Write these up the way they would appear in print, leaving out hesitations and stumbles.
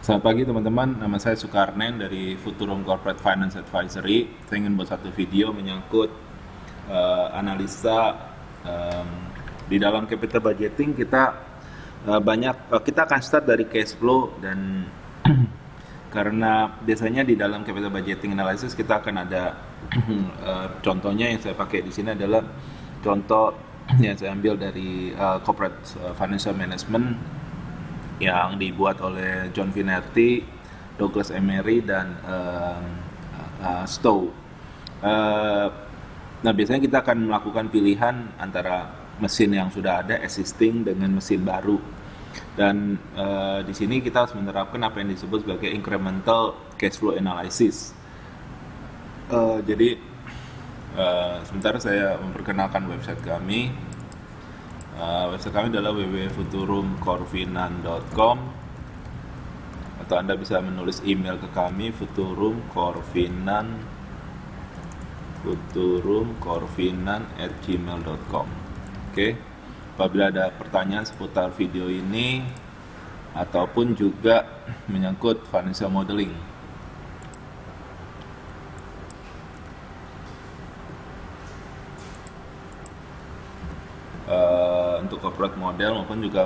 Selamat pagi teman-teman, nama saya Sukarnen dari Futurum Corporate Finance Advisory. Saya ingin buat satu video menyangkut analisa em, di dalam capital budgeting kita kita akan start dari cash flow dan karena biasanya di dalam capital budgeting analysis kita akan ada contohnya yang saya pakai di sini adalah contoh yang saya ambil dari corporate financial management yang dibuat oleh John Vinerti, Douglas Emery, dan Stowe. Nah, biasanya kita akan melakukan pilihan antara mesin yang sudah ada, existing, dengan mesin baru. Dan di sini kita harus menerapkan apa yang disebut sebagai incremental cash flow analysis. Jadi, sebentar saya memperkenalkan website kami. Website kami adalah www.futurumcorfinan.com, atau Anda bisa menulis email ke kami futurumcorfinan@gmail.com. Oke. Apabila ada pertanyaan seputar video ini ataupun juga menyangkut financial modeling, untuk corporate model maupun juga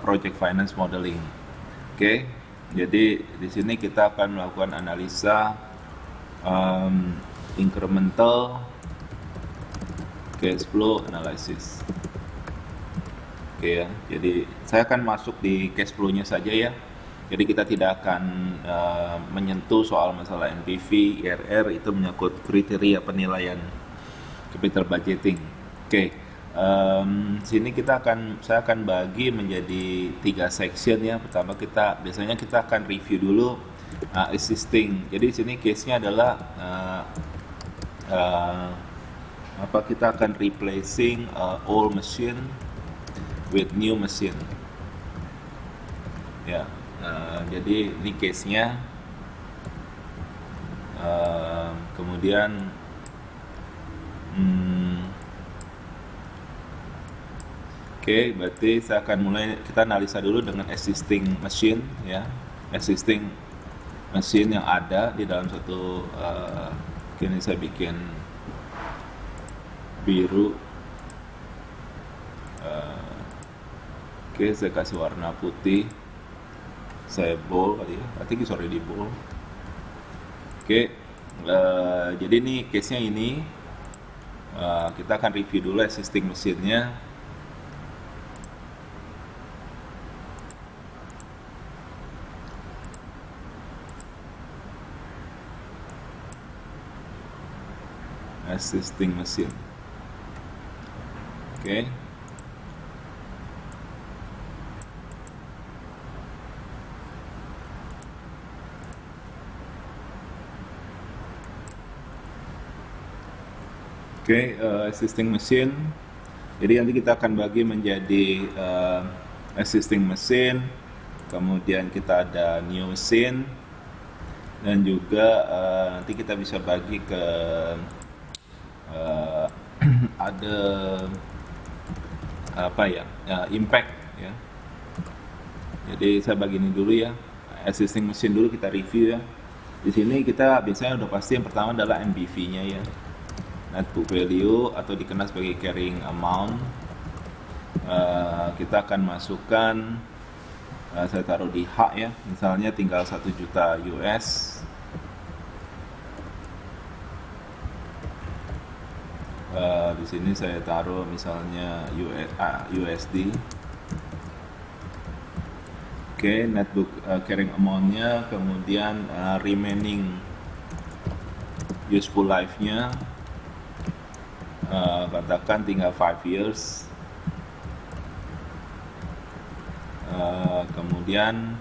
project finance modeling. Oke, jadi di sini kita akan melakukan analisa incremental cash flow analysis. Oke ya, jadi saya akan masuk di cash flow-nya saja ya. Jadi kita tidak akan menyentuh soal masalah NPV, IRR, itu menyangkut kriteria penilaian capital budgeting. Oke. Sini saya akan bagi menjadi 3 section ya. Pertama biasanya kita akan review dulu existing. Jadi sini case-nya adalah kita akan replacing old machine with new machine. Ya, jadi ini case-nya. Kemudian Oke, berarti saya akan kita analisa dulu dengan existing machine ya. Existing machine yang ada di dalam satu ini saya bikin biru. Oke, saya kasih warna putih. Saya bold kali ya. I think it's already bold. Oke. Jadi ini case-nya ini kita akan review dulu existing mesinnya. Existing mesin. Oke. Existing mesin. Jadi nanti kita akan bagi menjadi existing mesin, kemudian kita ada new mesin, dan juga nanti kita bisa bagi ke ada impact ya. Jadi saya bagi ini dulu ya, existing mesin dulu kita review ya. Di sini kita biasanya udah pasti yang pertama adalah NBV-nya ya, net book value, atau dikenal sebagai carrying amount. Kita akan masukkan, saya taruh di H ya, misalnya tinggal 1 juta US. Di sini saya taruh misalnya USD. Oke, netbook carrying amount-nya, kemudian remaining useful life-nya, katakan tinggal 5 years. Kemudian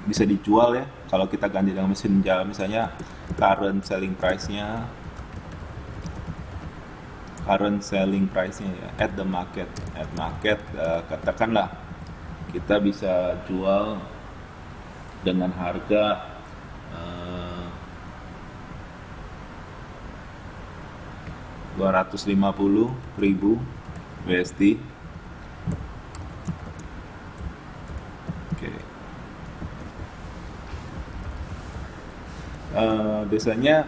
bisa dijual ya, kalau kita ganti dengan mesin jalan, misalnya current selling price-nya ya, at market, katakanlah kita bisa jual dengan harga 250.000 USD. Oke. Biasanya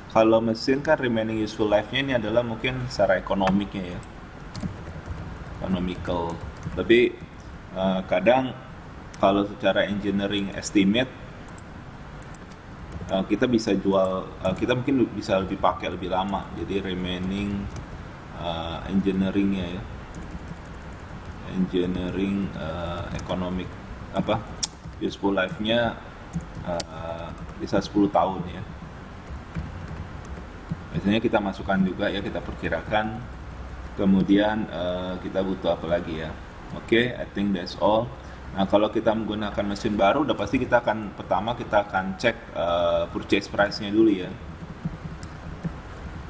kalau mesin kan remaining useful life-nya ini adalah mungkin secara ekonomiknya ya, economical. Tapi kadang kalau secara engineering estimate kita bisa jual, kita mungkin bisa lebih pakai lebih lama. Jadi remaining engineeringnya ya, engineering economic apa useful life-nya bisa 10 tahun ya. Biasanya kita masukkan juga ya, kita perkirakan. Kemudian kita butuh apa lagi ya. Oke, I think that's all. Nah, kalau kita menggunakan mesin baru, udah pasti kita akan pertama kita akan cek purchase price-nya dulu ya.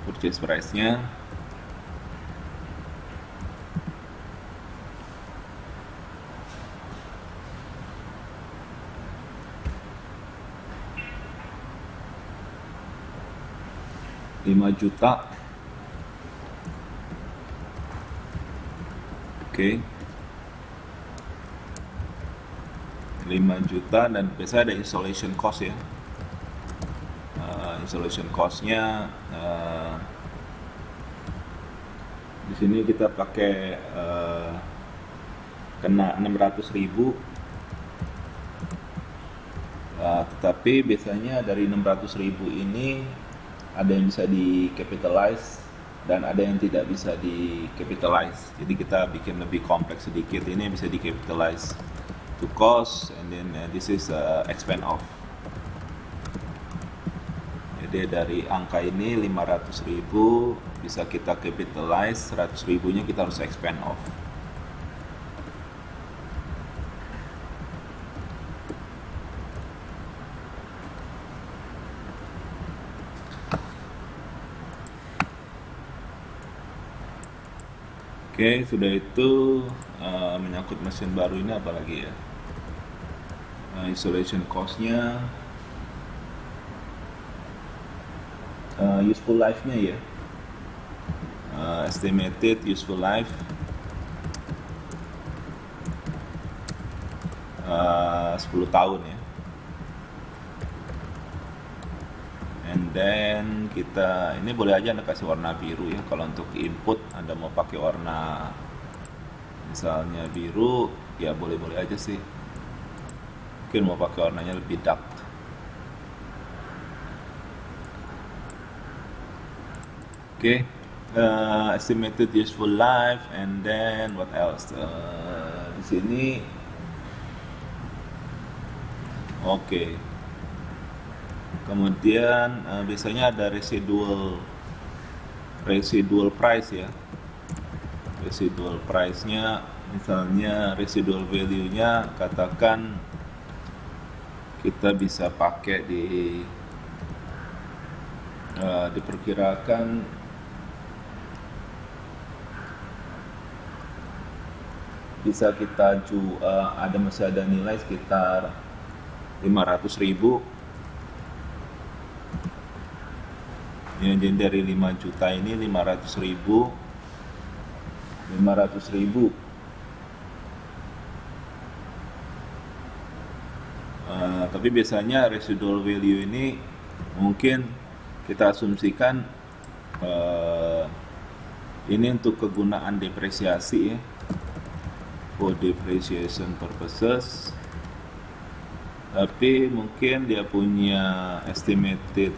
Purchase price-nya. Rp5 juta. Oke. 5 juta dan biasa ada installation cost ya. Installation cost-nya di sini kita pakai kena 600.000. Tetapi biasanya dari 600.000 ini ada yang bisa di capitalize dan ada yang tidak bisa di capitalize. Jadi kita bikin lebih kompleks sedikit. Ini bisa di capitalize to cost, and then this is expand off. Jadi dari angka ini 500.000 bisa kita capitalize, 100.000-nya kita harus expand off. Oke, sudah itu menyangkut mesin baru ini apa lagi ya? Installation cost-nya, useful life-nya ya, estimated useful life 10 tahun ya. And then kita ini boleh aja Anda kasih warna biru ya. Kalau untuk input Anda mau pakai warna misalnya biru ya boleh-boleh aja sih. Mungkin mau pakai warnanya lebih dark. Oke, estimated useful life, and then what else? Di sini, oke. Kemudian biasanya ada residual price ya. Residual price-nya, misalnya residual value-nya katakan kita bisa pakai diperkirakan bisa kita masih ada nilai sekitar 500.000 ya. Jadi dari 5 juta ini 500.000 tapi biasanya residual value ini mungkin kita asumsikan ini untuk kegunaan depresiasi ya, for depreciation purposes. Tapi mungkin dia punya estimated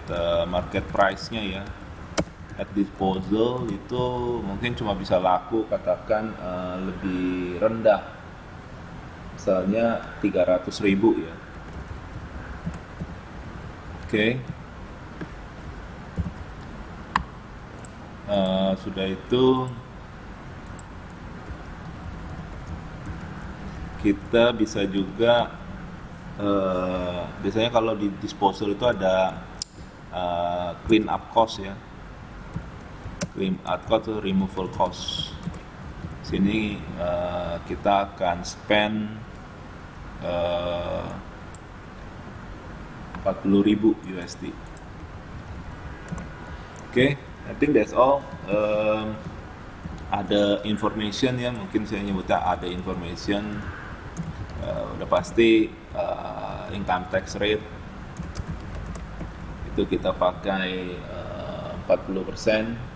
market price-nya ya, at disposal itu mungkin cuma bisa laku katakan lebih rendah, misalnya 300.000 ya. Oke. Sudah itu kita bisa juga biasanya kalau di disposal itu ada clean up cost ya, clean up cost atau removal cost. Sini kita akan spend 40.000 USD. Oke, I think that's all. Ada information ya, mungkin saya nyebutnya ada information. Udah pasti income tax rate Itu kita pakai 40%.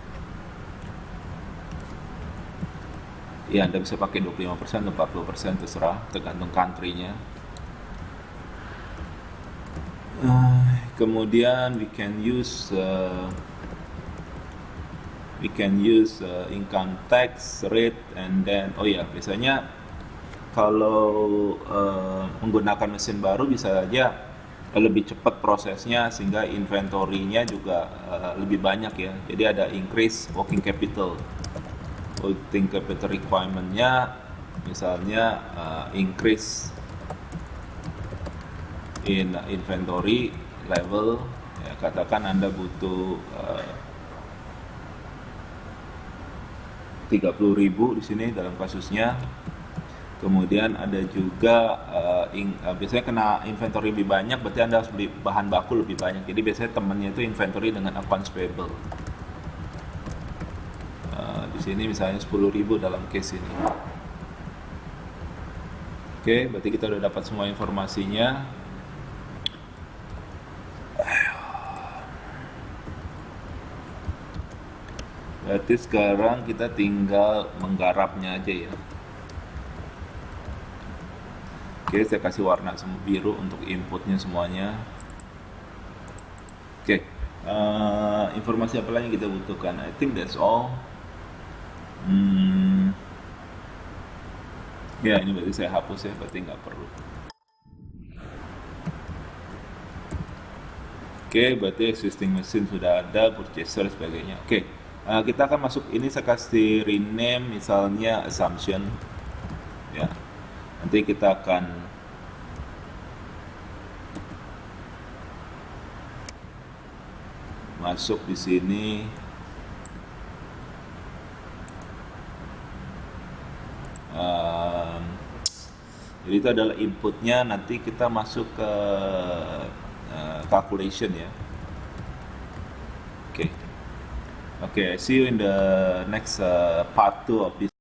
Ya, Anda bisa pakai 25% atau 40%, terserah, tergantung country-nya. Kemudian we can use income tax rate, and then biasanya kalau menggunakan mesin baru bisa saja lebih cepat prosesnya, sehingga inventory-nya juga lebih banyak ya. Jadi ada increase working capital requirement-nya, misalnya increase in inventory level, ya, katakan Anda butuh 30.000 di sini dalam kasusnya. Kemudian ada juga biasanya kena inventory lebih banyak, berarti Anda harus beli bahan baku lebih banyak. Jadi biasanya temennya itu inventory dengan accounts payable. Di sini misalnya 10.000 dalam case ini. Oke, berarti kita udah dapat semua informasinya. Berarti sekarang kita tinggal menggarapnya aja ya. Oke, saya kasih warna biru untuk inputnya semuanya. Oke, informasi apa lagi yang kita butuhkan? I think that's all. Ya, ini berarti saya hapus ya, berarti nggak perlu. Oke, berarti existing mesin sudah ada, purchaser sebagainya. Oke, kita akan masuk ini, saya kasih rename misalnya assumption. Ya, nanti kita akan masuk di sini. Jadi itu adalah inputnya, nanti kita masuk ke calculation ya. Okay, see you in the next part 2 of this.